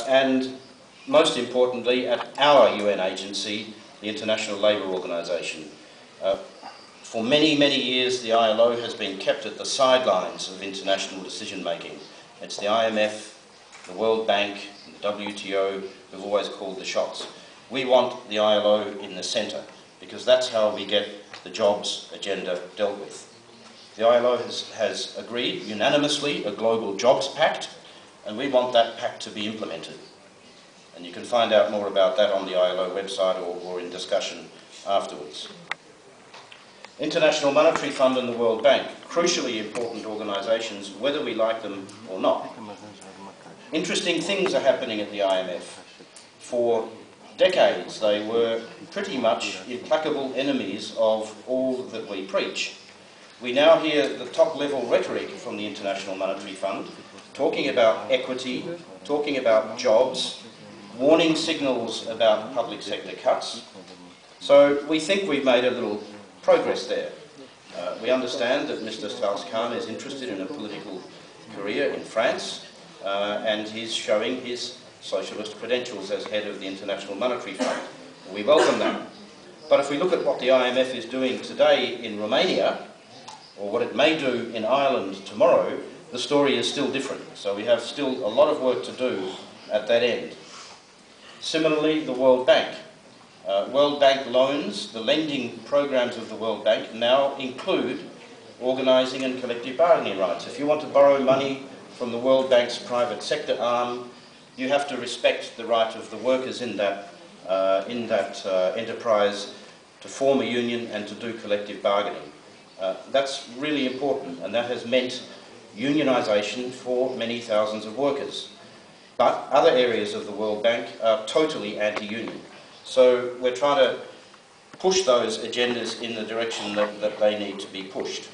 and most importantly at our UN agency, the International Labour Organization. For many, many years the ILO has been kept at the sidelines of international decision making. It's the IMF, the World Bank, and the WTO who've always called the shots. We want the ILO in the centre because that's how we get the jobs agenda dealt with. The ILO has agreed unanimously a global jobs pact, and we want that pact to be implemented. And you can find out more about that on the ILO website or in discussion afterwards. International Monetary Fund and the World Bank, crucially important organisations, whether we like them or not. Interesting things are happening at the IMF. For decades they were pretty much implacable enemies of all that we preach. We now hear the top-level rhetoric from the International Monetary Fund talking about equity, talking about jobs, warning signals about public sector cuts. So we think we've made a little progress there. We understand that Mr. Strauss-Kahn is interested in a political career in France, and he's showing his socialist credentials as head of the International Monetary Fund. We welcome that. But if we look at what the IMF is doing today in Romania, or what it may do in Ireland tomorrow, the story is still different. So we have still a lot of work to do at that end. Similarly, the World Bank. World Bank loans, the lending programs of the World Bank now include organising and collective bargaining rights. If you want to borrow money from the World Bank's private sector arm, you have to respect the right of the workers in that enterprise to form a union and to do collective bargaining. That's really important, and that has meant unionisation for many thousands of workers. But other areas of the World Bank are totally anti-union. So we're trying to push those agendas in the direction that they need to be pushed.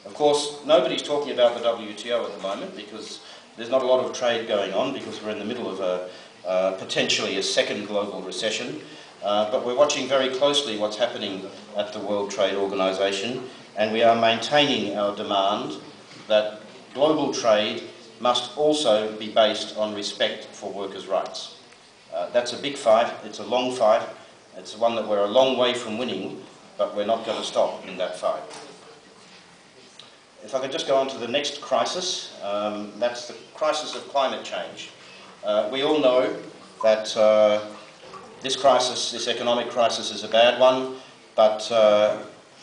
Of course, nobody's talking about the WTO at the moment because there's not a lot of trade going on because we're in the middle of potentially a second global recession. But we're watching very closely what's happening at the World Trade Organization, and we are maintaining our demand that global trade must also be based on respect for workers' rights. That's a big fight, it's a long fight, it's one that we're a long way from winning, but we're not going to stop in that fight. If I could just go on to the next crisis, that's the crisis of climate change. We all know that this crisis, this economic crisis, is a bad one, but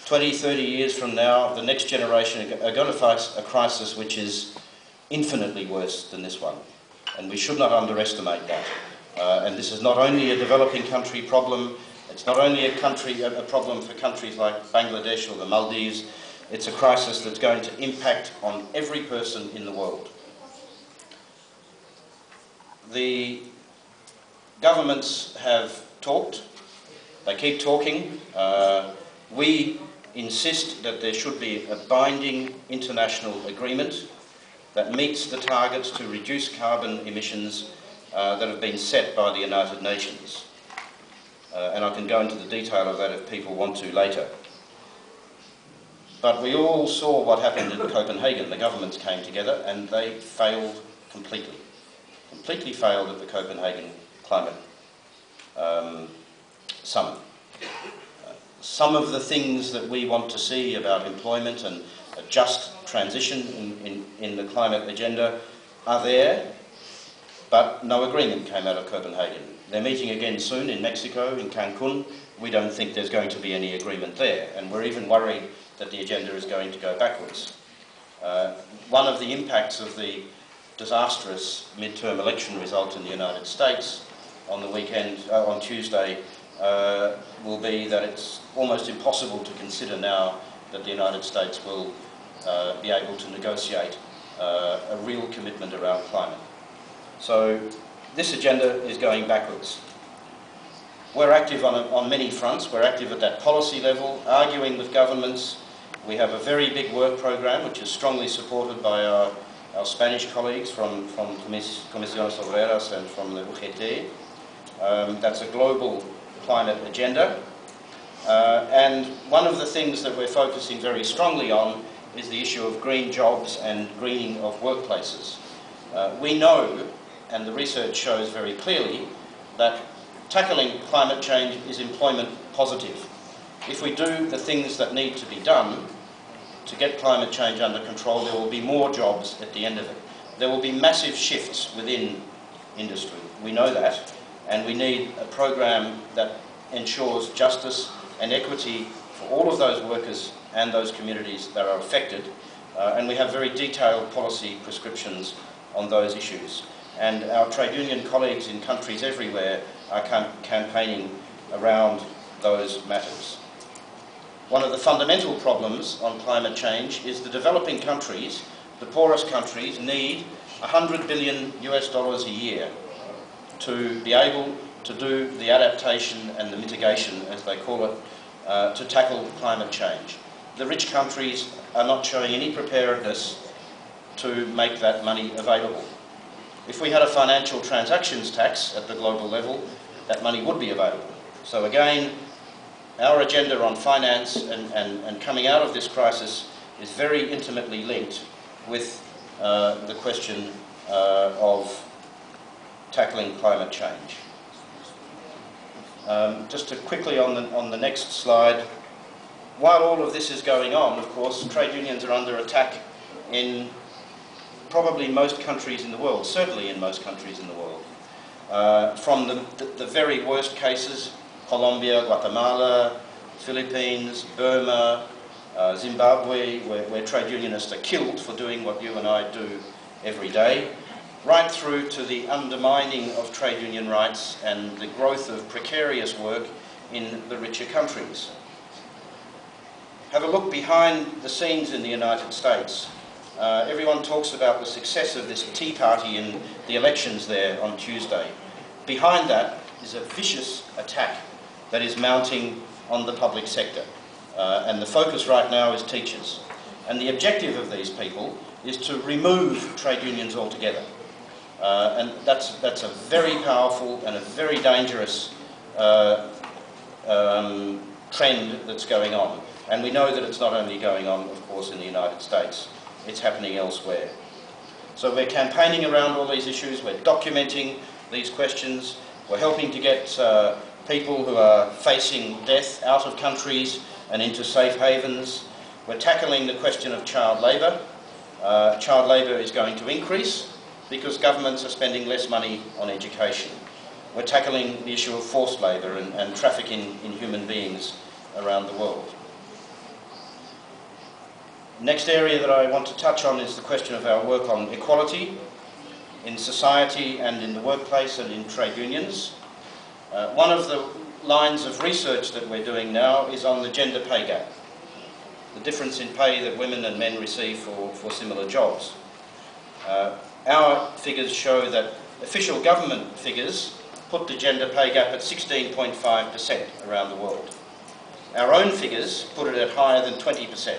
20, 30 years from now, the next generation are going to face a crisis which is infinitely worse than this one, and we should not underestimate that. And this is not only a developing country problem, it's not only a problem for countries like Bangladesh or the Maldives, it's a crisis that's going to impact on every person in the world. The governments have talked, they keep talking. We insist that there should be a binding international agreement that meets the targets to reduce carbon emissions that have been set by the United Nations. And I can go into the detail of that if people want to later. But we all saw what happened in Copenhagen. The governments came together and they failed completely. Completely failed at the Copenhagen Climate Summit. Some of the things that we want to see about employment and a just transition in the climate agenda are there, but no agreement came out of Copenhagen. They're meeting again soon in Mexico, in Cancun. We don't think there's going to be any agreement there, and we're even worried that the agenda is going to go backwards. One of the impacts of the disastrous midterm election result in the United States on the weekend, on Tuesday, will be that it's almost impossible to consider now that the United States will be able to negotiate a real commitment around climate. So this agenda is going backwards. We're active on many fronts. We're active at that policy level, arguing with governments. We have a very big work program which is strongly supported by our Spanish colleagues from Comisiones Obreras and from the UGT. That's a global climate agenda. And one of the things that we're focusing very strongly on is the issue of green jobs and greening of workplaces. We know, and the research shows very clearly that tackling climate change is employment positive. If we do the things that need to be done to get climate change under control, there will be more jobs at the end of it. There will be massive shifts within industry. We know that, and we need a program that ensures justice and equity for all of those workers and those communities that are affected, and we have very detailed policy prescriptions on those issues. And our trade union colleagues in countries everywhere are campaigning around those matters. One of the fundamental problems on climate change is the developing countries, the poorest countries, need $100 billion a year to be able to do the adaptation and the mitigation, as they call it, to tackle climate change. The rich countries are not showing any preparedness to make that money available. If we had a financial transactions tax at the global level, that money would be available. So again, our agenda on finance and coming out of this crisis is very intimately linked with the question of tackling climate change. Just to quickly on the next slide, while all of this is going on, of course, trade unions are under attack in probably most countries in the world, certainly in most countries in the world. From the very worst cases, Colombia, Guatemala, Philippines, Burma, Zimbabwe, where trade unionists are killed for doing what you and I do every day, right through to the undermining of trade union rights and the growth of precarious work in the richer countries. Have a look behind the scenes in the United States. Everyone talks about the success of this Tea Party in the elections there on Tuesday. Behind that is a vicious attack that is mounting on the public sector. And the focus right now is teachers. And the objective of these people is to remove trade unions altogether. And that's a very powerful and a very dangerous trend that's going on. And we know that it's not only going on, of course, in the United States. It's happening elsewhere. So we're campaigning around all these issues, we're documenting these questions, we're helping to get people who are facing death out of countries and into safe havens. We're tackling the question of child labour. Child labour is going to increase because governments are spending less money on education. We're tackling the issue of forced labour and trafficking in human beings around the world. Next area that I want to touch on is the question of our work on equality in society and in the workplace and in trade unions. One of the lines of research that we're doing now is on the gender pay gap, the difference in pay that women and men receive for similar jobs. Our figures show that official government figures put the gender pay gap at 16.5% around the world. Our own figures put it at higher than 20%.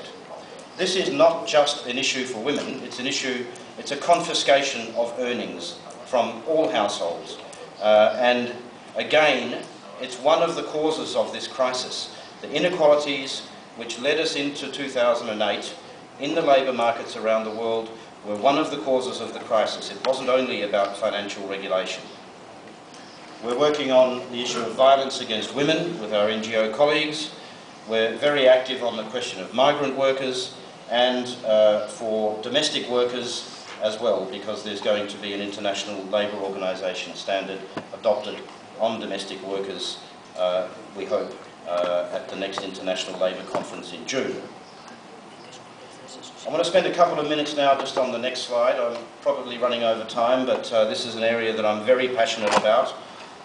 This is not just an issue for women, it's a confiscation of earnings from all households. And again, it's one of the causes of this crisis. The inequalities which led us into 2008 in the labour markets around the world were one of the causes of the crisis. It wasn't only about financial regulation. We're working on the issue of violence against women with our NGO colleagues. We're very active on the question of migrant workers and for domestic workers as well, because there's going to be an international labour organisation standard adopted on domestic workers, we hope, at the next International Labour Conference in June. I want to spend a couple of minutes now just on the next slide. I'm probably running over time, but this is an area that I'm very passionate about.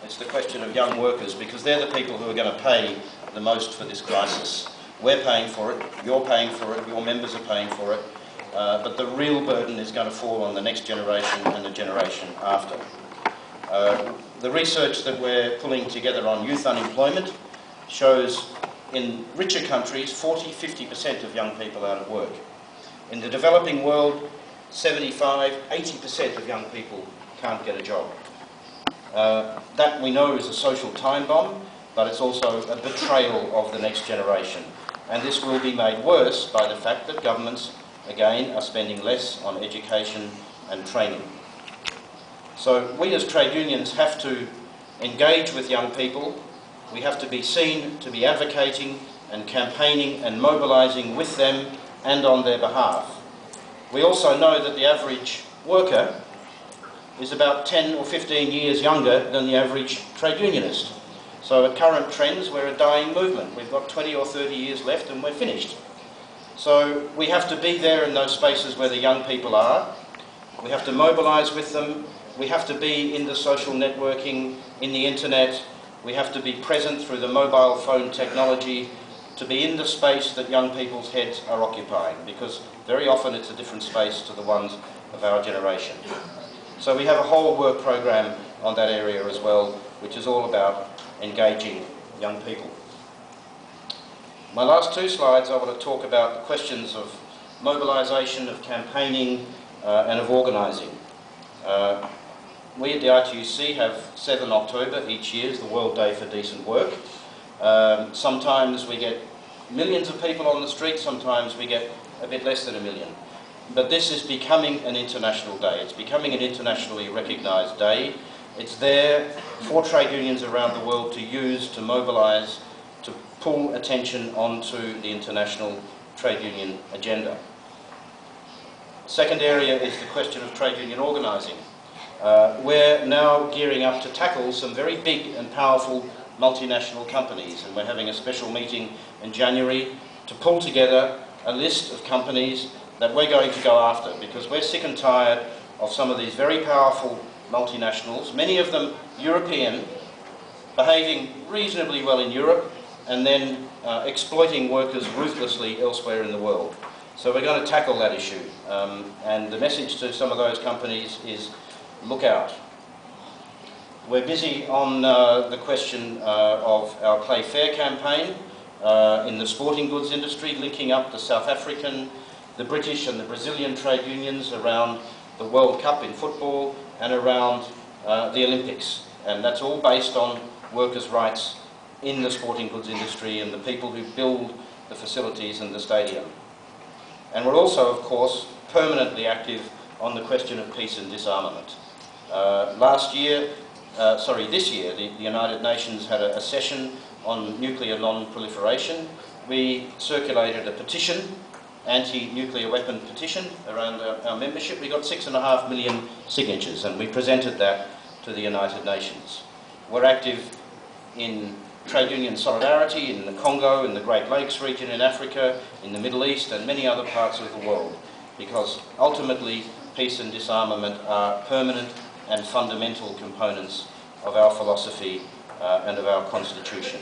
It's the question of young workers, because they're the people who are going to pay the most for this crisis. We're paying for it, you're paying for it, your members are paying for it, but the real burden is going to fall on the next generation and the generation after. The research that we're pulling together on youth unemployment shows in richer countries 40–50% of young people out of work. In the developing world, 75–80% of young people can't get a job. That we know is a social time bomb, but it's also a betrayal of the next generation. And this will be made worse by the fact that governments, again, are spending less on education and training. So we as trade unions have to engage with young people. We have to be seen to be advocating and campaigning and mobilising with them and on their behalf. We also know that the average worker is about 10 or 15 years younger than the average trade unionist. So at current trends, we're a dying movement. We've got 20 or 30 years left and we're finished. So we have to be there in those spaces where the young people are. We have to mobilise with them. We have to be in the social networking, in the internet. We have to be present through the mobile phone technology to be in the space that young people's heads are occupying, because very often it's a different space to the ones of our generation. So we have a whole work program on that area as well, which is all about engaging young people. My last two slides, I want to talk about the questions of mobilisation, of campaigning and of organising. We at the ITUC have 7 October each year is the World Day for Decent Work. Sometimes we get millions of people on the street, sometimes we get a bit less than 1 million. But this is becoming an international day. It's becoming an internationally recognised day. It's there for trade unions around the world to use, to mobilise, to pull attention onto the international trade union agenda. Second area is the question of trade union organising. We're now gearing up to tackle some very big and powerful multinational companies, and we're having a special meeting in January to pull together a list of companies that we're going to go after, because we're sick and tired of some of these very powerful multinationals, many of them European, behaving reasonably well in Europe and then exploiting workers ruthlessly elsewhere in the world. So we're going to tackle that issue, and the message to some of those companies is look out. We're busy on the question of our Play Fair campaign in the sporting goods industry, linking up the South African, the British and the Brazilian trade unions around the World Cup in football and around the Olympics. And that's all based on workers' rights in the sporting goods industry and the people who build the facilities and the stadium. And we're also, of course, permanently active on the question of peace and disarmament. This year, the United Nations had a session on nuclear non-proliferation. We circulated a petition, anti-nuclear weapon petition, around our membership. We got 6.5 million signatures, and we presented that to the United Nations. We're active in trade union solidarity in the Congo, in the Great Lakes region in Africa, in the Middle East and many other parts of the world, because ultimately peace and disarmament are permanent and fundamental components of our philosophy and of our constitution.